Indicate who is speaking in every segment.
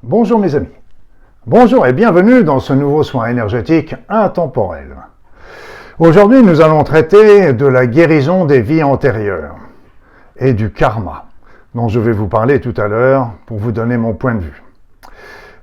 Speaker 1: Bonjour mes amis, bonjour et bienvenue dans ce nouveau soin énergétique intemporel. Aujourd'hui nous allons traiter de la guérison des vies antérieures et du karma, dont je vais vous parler tout à l'heure pour vous donner mon point de vue.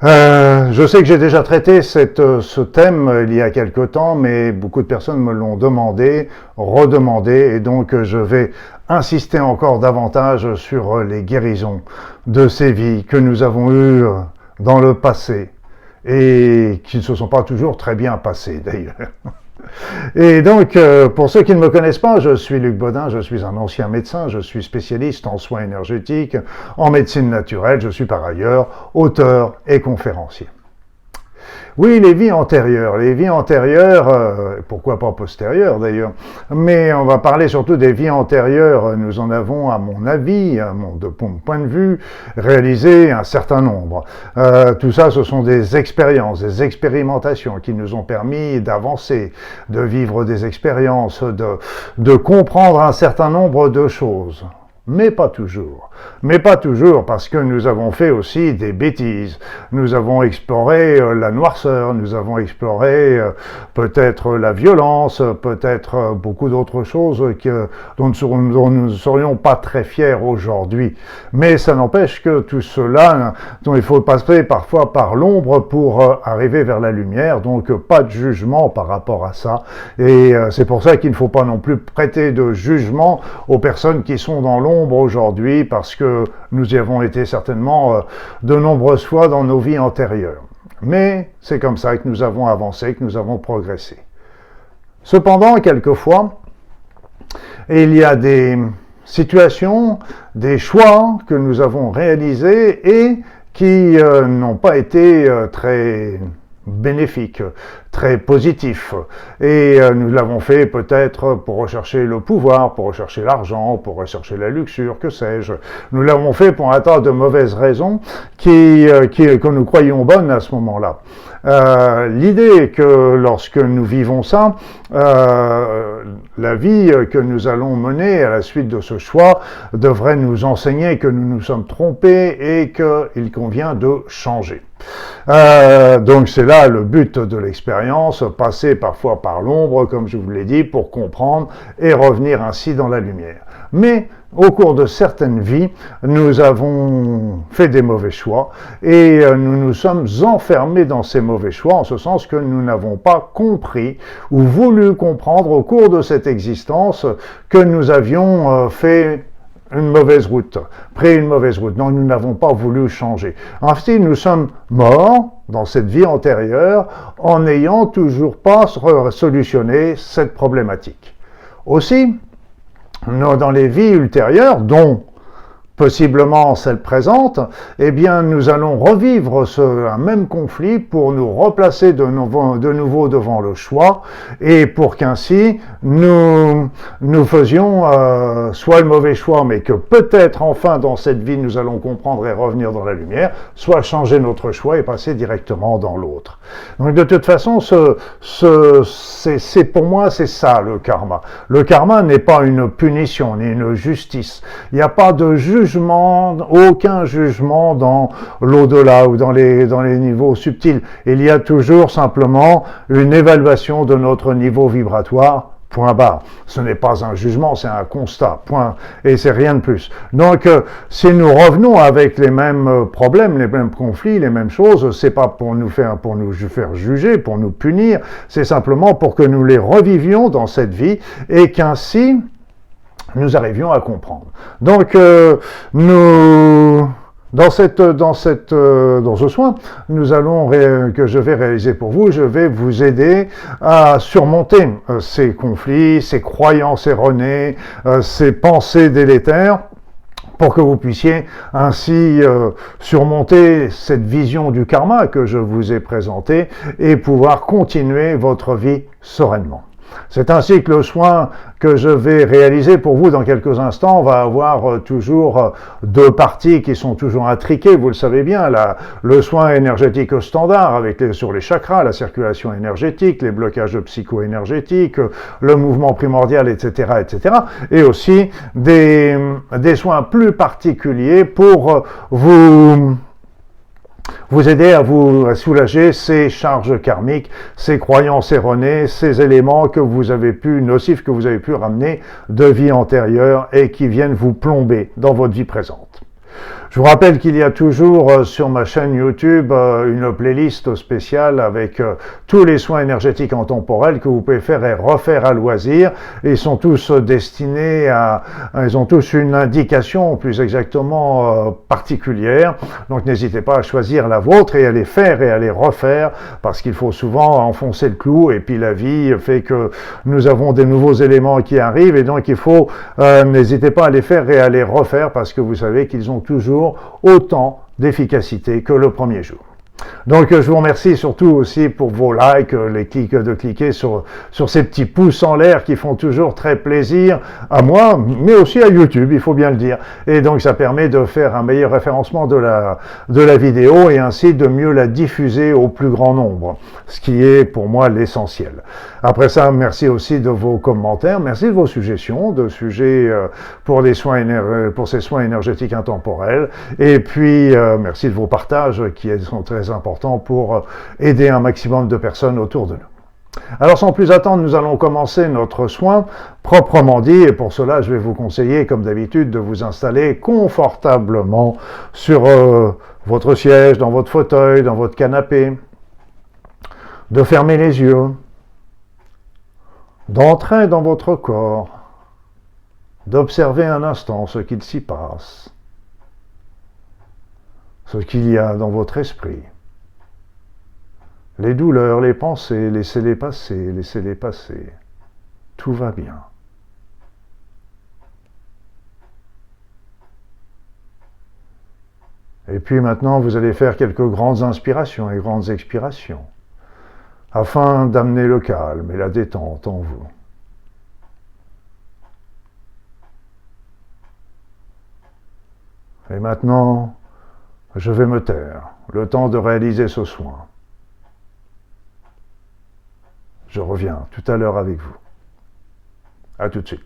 Speaker 1: Je sais que j'ai déjà traité ce thème il y a quelque temps, mais beaucoup de personnes me l'ont demandé, redemandé, et donc je vais insister encore davantage sur les guérisons de ces vies que nous avons eues dans le passé et qui ne se sont pas toujours très bien passées d'ailleurs. Et donc, pour ceux qui ne me connaissent pas, je suis Luc Baudin, je suis un ancien médecin, je suis spécialiste en soins énergétiques, en médecine naturelle, je suis par ailleurs auteur et conférencier. Oui, les vies antérieures, pourquoi pas postérieures d'ailleurs, mais on va parler surtout des vies antérieures. Nous en avons, à mon avis, de mon point de vue, réalisé un certain nombre. Tout ça, ce sont des expériences, des expérimentations qui nous ont permis d'avancer, de vivre des expériences, de comprendre un certain nombre de choses. Mais pas toujours. Mais pas toujours, parce que nous avons fait aussi des bêtises. Nous avons exploré la noirceur, nous avons exploré peut-être la violence, peut-être beaucoup d'autres choses dont nous ne serions pas très fiers aujourd'hui. Mais ça n'empêche que tout cela, dont il faut passer parfois par l'ombre pour arriver vers la lumière, donc pas de jugement par rapport à ça. Et c'est pour ça qu'il ne faut pas non plus prêter de jugement aux personnes qui sont dans l'ombre aujourd'hui, parce que nous y avons été certainement de nombreuses fois dans nos vies antérieures. Mais c'est comme ça que nous avons avancé, que nous avons progressé. Cependant, quelquefois, il y a des situations, des choix que nous avons réalisés et qui n'ont pas été très bénéfique, très positif. Et nous l'avons fait peut-être pour rechercher le pouvoir, pour rechercher l'argent, pour rechercher la luxure, que sais-je. Nous l'avons fait pour un tas de mauvaises raisons que nous croyions bonnes à ce moment-là. L'idée est que lorsque nous vivons ça, la vie que nous allons mener à la suite de ce choix devrait nous enseigner que nous nous sommes trompés et qu'il convient de changer. Donc c'est là le but de l'expérience, passer parfois par l'ombre, comme je vous l'ai dit, pour comprendre et revenir ainsi dans la lumière. Mais au cours de certaines vies, nous avons fait des mauvais choix et nous nous sommes enfermés dans ces mauvais choix, en ce sens que nous n'avons pas compris ou voulu comprendre au cours de cette existence que nous avions fait une mauvaise route, pris une mauvaise route. Donc nous n'avons pas voulu changer. Ainsi, nous sommes morts dans cette vie antérieure en n'ayant toujours pas solutionné cette problématique. Aussi, dans les vies ultérieures, dont possiblement celle présente, eh bien nous allons revivre un même conflit pour nous replacer de nouveau devant le choix et pour qu'ainsi nous faisions soit le mauvais choix, mais que peut-être enfin dans cette vie nous allons comprendre et revenir dans la lumière, soit changer notre choix et passer directement dans l'autre. Donc de toute façon, c'est pour moi c'est ça le karma. Le karma n'est pas une punition ni une justice. Il n'y a pas de jugement, aucun jugement dans l'au-delà ou dans les niveaux subtils. Il y a toujours simplement une évaluation de notre niveau vibratoire. Point barre. Ce n'est pas un jugement, c'est un constat. Point. Et c'est rien de plus. Donc, si nous revenons avec les mêmes problèmes, les mêmes conflits, les mêmes choses, c'est pas pour nous faire juger, pour nous punir, c'est simplement pour que nous les revivions dans cette vie et qu'ainsi nous arrivions à comprendre. Donc, dans ce soin, que je vais réaliser pour vous, je vais vous aider à surmonter ces conflits, ces croyances erronées, ces pensées délétères, pour que vous puissiez ainsi surmonter cette vision du karma que je vous ai présentée et pouvoir continuer votre vie sereinement. C'est ainsi que le soin que je vais réaliser pour vous dans quelques instants va avoir toujours deux parties qui sont toujours intriquées, vous le savez bien, le soin énergétique standard sur les chakras, la circulation énergétique, les blocages psycho-énergétiques, le mouvement primordial, etc., etc., et aussi des soins plus particuliers pour vous vous aider à soulager ces charges karmiques, ces croyances erronées, ces éléments que vous avez pu, nocifs que vous avez pu ramener de vie antérieure et qui viennent vous plomber dans votre vie présente. Je vous rappelle qu'il y a toujours sur ma chaîne YouTube une playlist spéciale avec tous les soins énergétiques intemporels que vous pouvez faire et refaire à loisir. Ils sont tous destinés à... Ils ont tous une indication plus exactement particulière. Donc n'hésitez pas à choisir la vôtre et à les faire et à les refaire parce qu'il faut souvent enfoncer le clou et puis la vie fait que nous avons des nouveaux éléments qui arrivent et donc il faut... n'hésitez pas à les faire et à les refaire parce que vous savez qu'ils ont toujours autant d'efficacité que le premier jour. Donc je vous remercie surtout aussi pour vos likes, de cliquer sur ces petits pouces en l'air qui font toujours très plaisir à moi, mais aussi à YouTube, il faut bien le dire. Et donc ça permet de faire un meilleur référencement de la vidéo et ainsi de mieux la diffuser au plus grand nombre, ce qui est pour moi l'essentiel. Après ça, merci aussi de vos commentaires, merci de vos suggestions, de sujets pour ces soins énergétiques intemporels, et puis merci de vos partages qui sont très important pour aider un maximum de personnes autour de nous. Alors sans plus attendre, nous allons commencer notre soin proprement dit et pour cela je vais vous conseiller comme d'habitude de vous installer confortablement sur votre siège, dans votre fauteuil, dans votre canapé, de fermer les yeux, d'entrer dans votre corps, d'observer un instant ce qu'il s'y passe, ce qu'il y a dans votre esprit. Les douleurs, les pensées, laissez-les passer, laissez-les passer. Tout va bien. Et puis maintenant, vous allez faire quelques grandes inspirations et grandes expirations, afin d'amener le calme et la détente en vous. Et maintenant, je vais me taire, le temps de réaliser ce soin. Je reviens tout à l'heure avec vous. À tout de suite.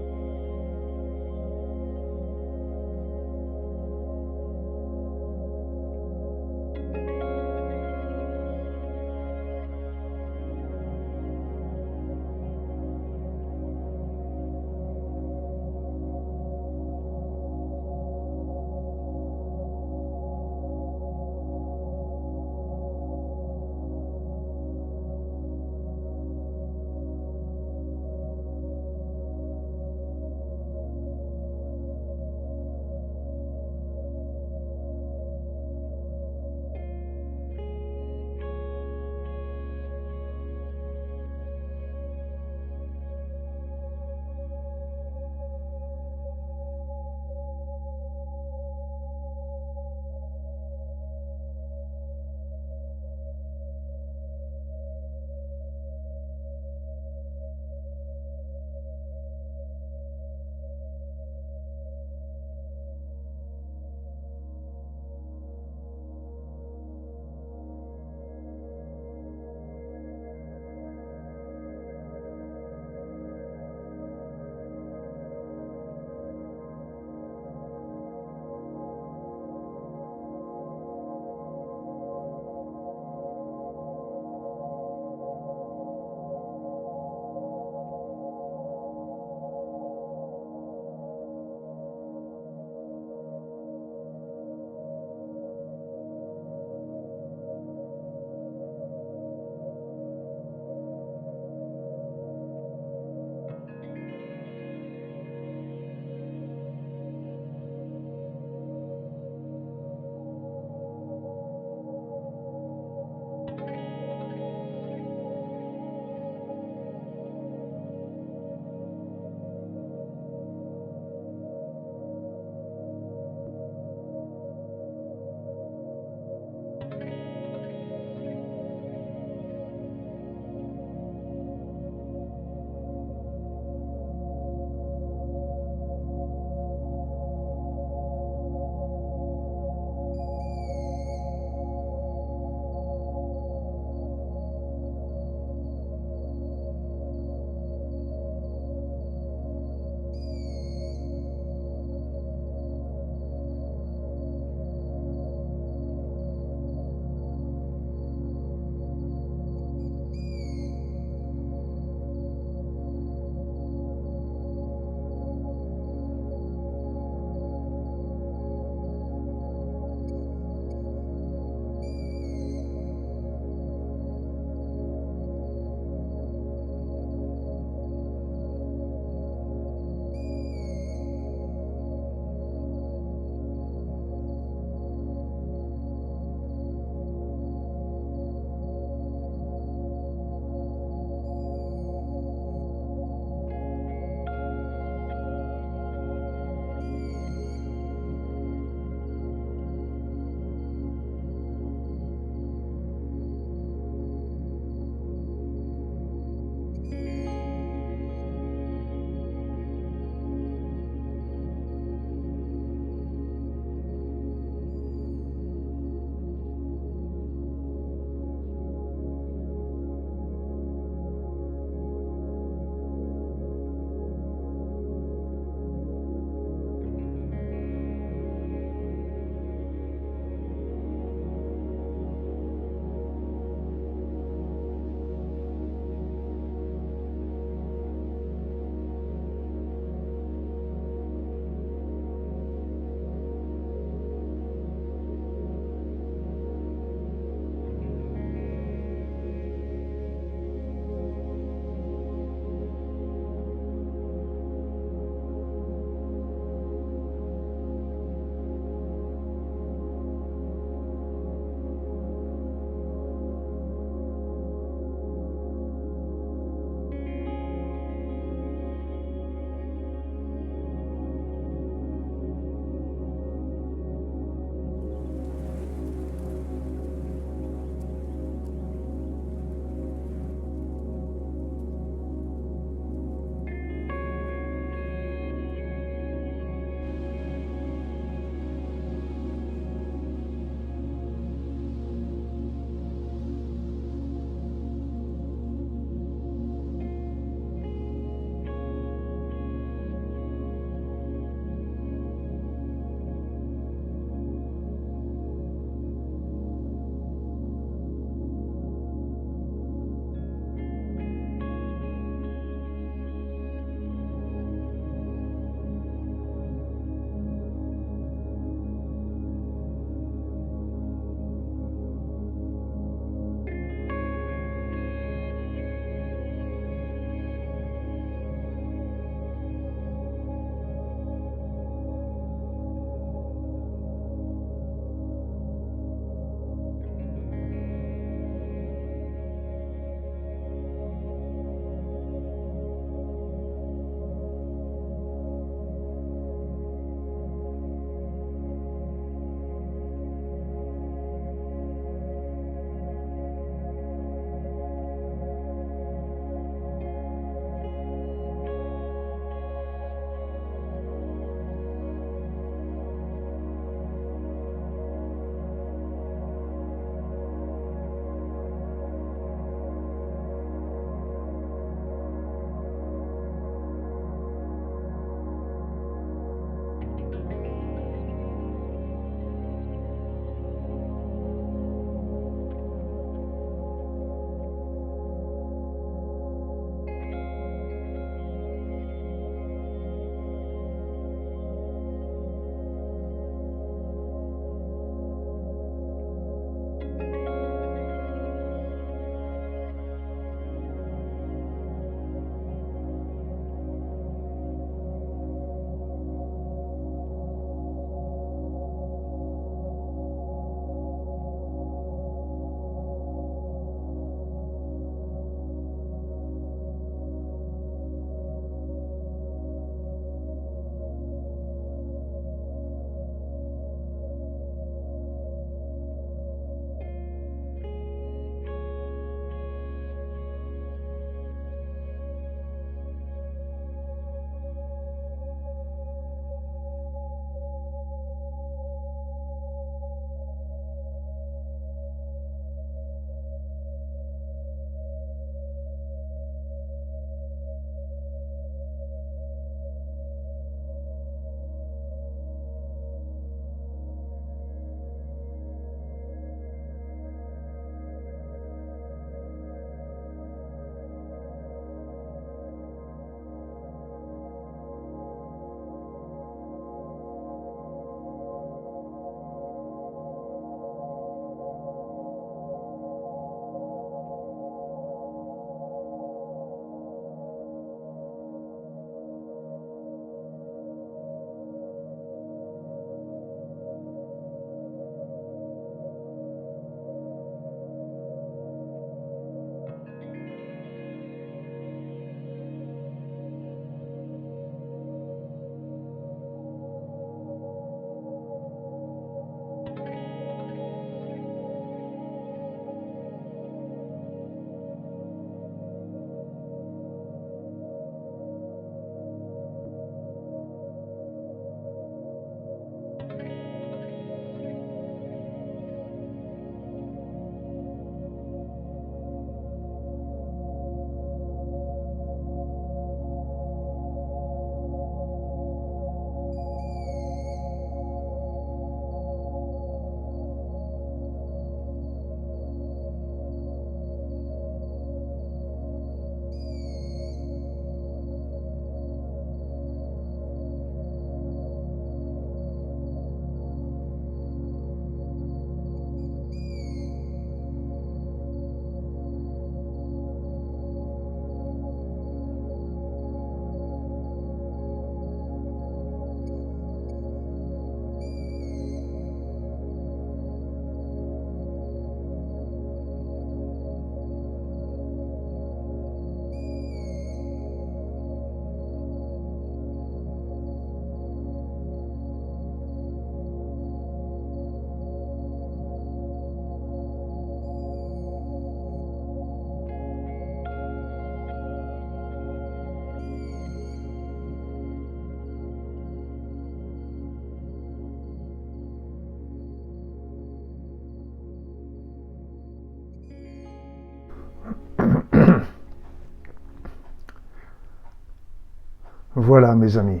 Speaker 1: Voilà mes amis,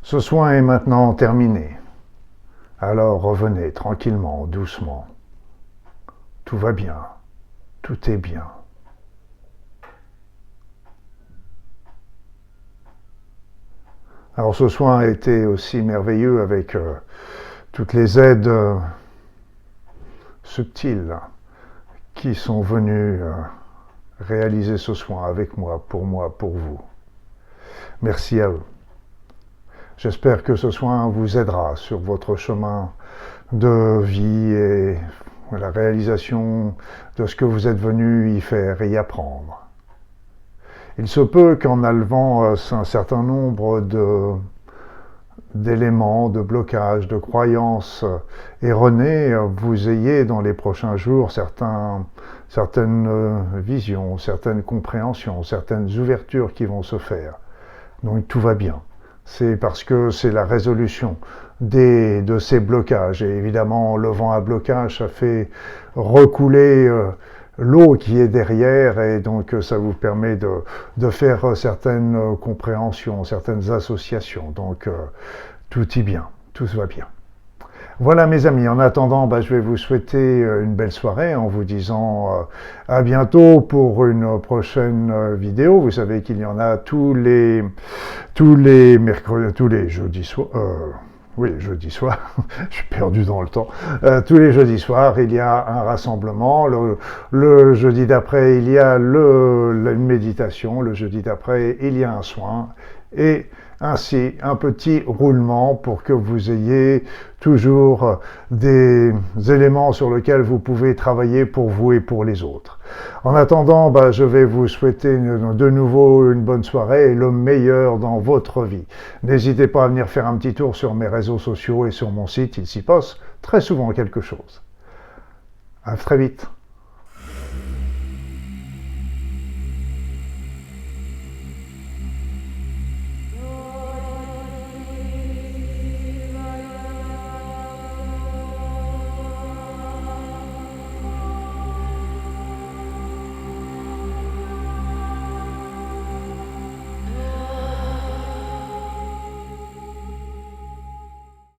Speaker 1: ce soin est maintenant terminé. Alors revenez tranquillement, doucement. Tout va bien, tout est bien. Alors ce soin a été aussi merveilleux avec toutes les aides subtiles qui sont venues réaliser ce soin avec moi, pour vous. Merci à eux. J'espère que ce soin vous aidera sur votre chemin de vie et la réalisation de ce que vous êtes venu y faire et y apprendre. Il se peut qu'en enlevant un certain nombre d'éléments, de blocages, de croyances erronées, vous ayez dans les prochains jours certaines visions, certaines compréhensions, certaines ouvertures qui vont se faire. Donc tout va bien. C'est parce que c'est la résolution de ces blocages. Et évidemment, le vent à blocage, ça fait recouler l'eau qui est derrière, et donc ça vous permet de faire certaines compréhensions, certaines associations. Donc tout y bien, tout va bien. Voilà mes amis, en attendant, je vais vous souhaiter une belle soirée en vous disant à bientôt pour une prochaine vidéo. Vous savez qu'il y en a tous les mercredis, tous les jeudis soirs. Oui, jeudi soir, je suis perdu dans le temps. Tous les jeudis soirs, il y a un rassemblement. Le jeudi d'après, il y a une méditation. Le jeudi d'après, il y a un soin. Et ainsi, un petit roulement pour que vous ayez toujours des éléments sur lesquels vous pouvez travailler pour vous et pour les autres. En attendant, je vais vous souhaiter de nouveau une bonne soirée et le meilleur dans votre vie. N'hésitez pas à venir faire un petit tour sur mes réseaux sociaux et sur mon site, il s'y passe très souvent quelque chose. À très vite.